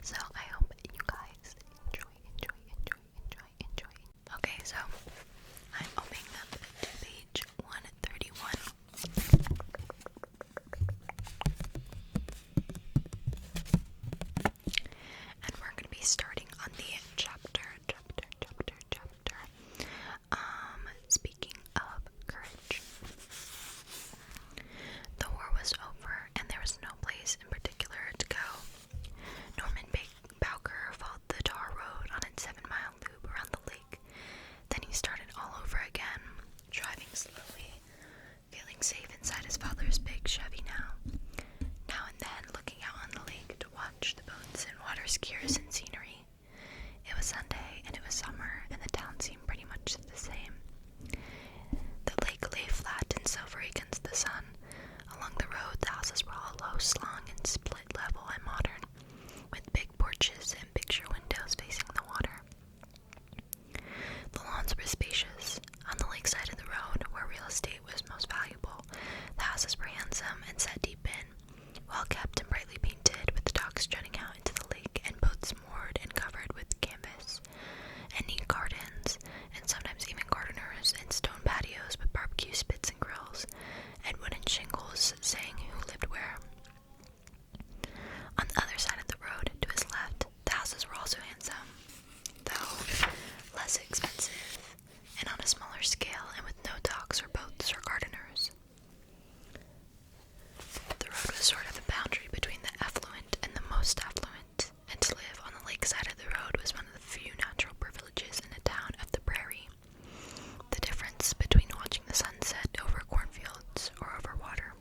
So I hope you guys enjoy. Okay, so I'm opening up to page 131. And we're going to be starting on the chapter. Speaking of courage. The war was over, and there was no place in particular to go. Norman Bowker followed the tar road on its 7-mile loop around the lake. Then he started all over again, driving slowly, feeling safe inside his father's big Chevy now. Now and then looking out on the lake to watch the boats and water skiers and scenery. It was Sunday, and it was summer, and the town seemed pretty much the same. The lake lay flat and silvery against the sun. Along the road, the houses were all low slung and split level and modern, with big porches and picture windows facing the water. The lawns were spacious. On the lake side of the road, where real estate was most valuable, the houses were handsome and set deep in, well kept and brightly painted, with the docks jutting out into the lake and boats moored and covered with canvas, and neat gardens, and sometimes even gardeners and stone patios with barbecue spits and grills, and wooden shingles saying who lived where. On the other side of the road, to his left, the houses were also handsome, though less expensive, and on a smaller scale, and with no docks or boats or gardeners. The road was sort of a boundary between the affluent and the most affluent, and to live on the lake side of the road was one of the few natural privileges in a town of the prairie. The difference between watching the sunset over cornfields or over water.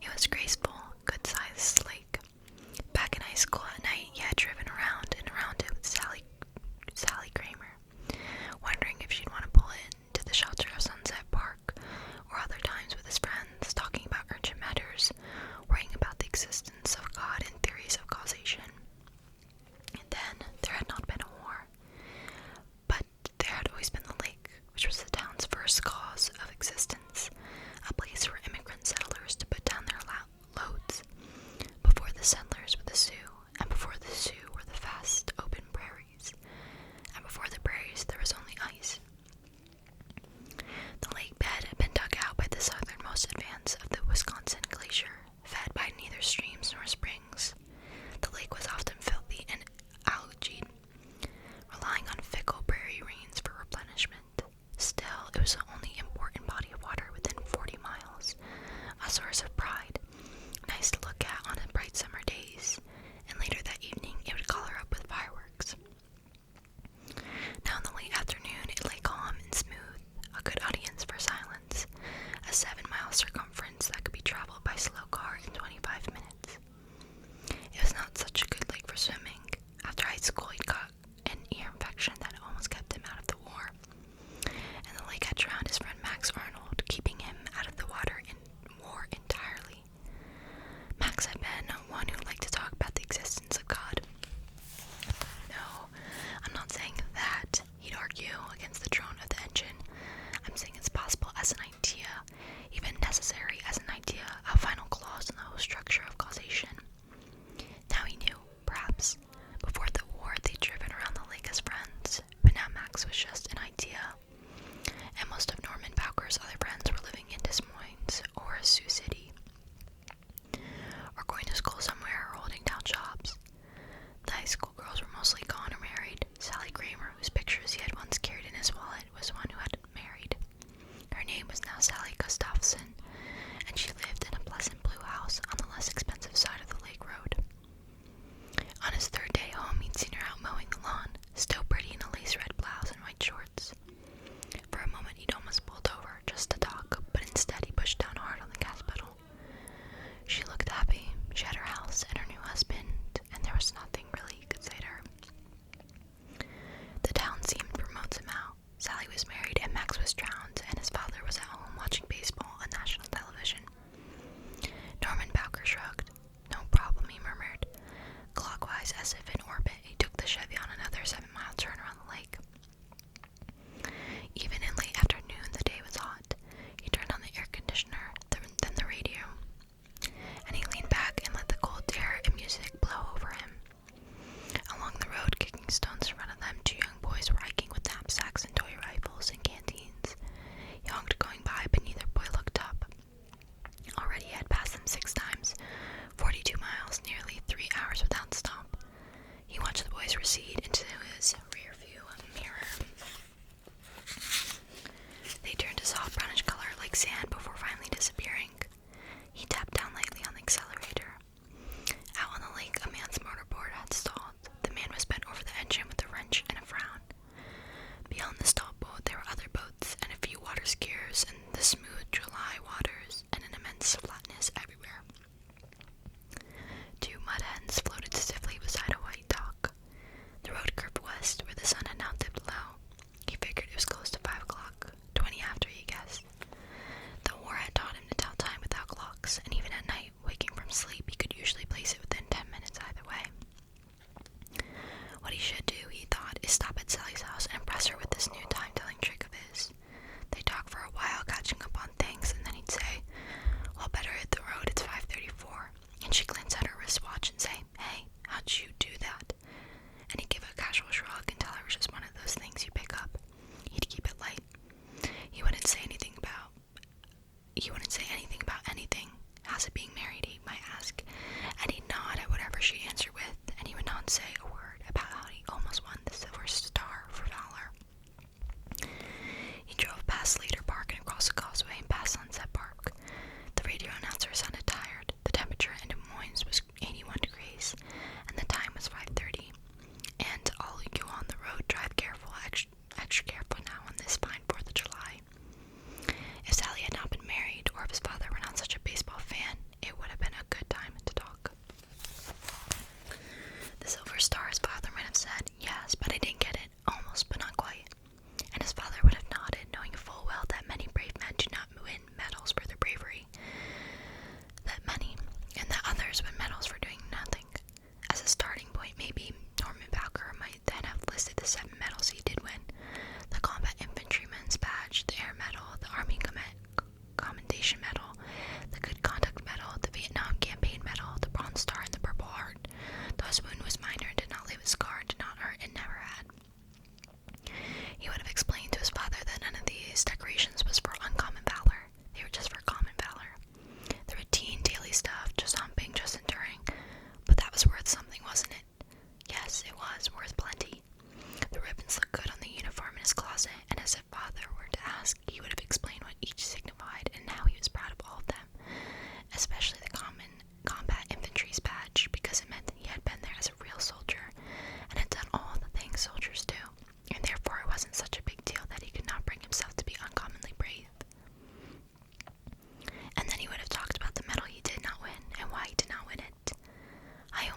It was graceful, good-sized lake. Back in high school at night, he had driven around and around it with Sally Kramer, wondering if she'd want to pull into the shelter of Sunset Park, or other times with his friends, talking about urgent matters, worrying about the existence of God and theories of causation. And then there had not been a war, but there had always been the lake, which was the town's first cause of existence, a place for immigrant settlers to put down their loads, before the settlers were the Sioux, and before the Sioux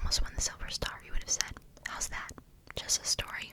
almost won the Silver Star, he would have said, "How's that? Just a story."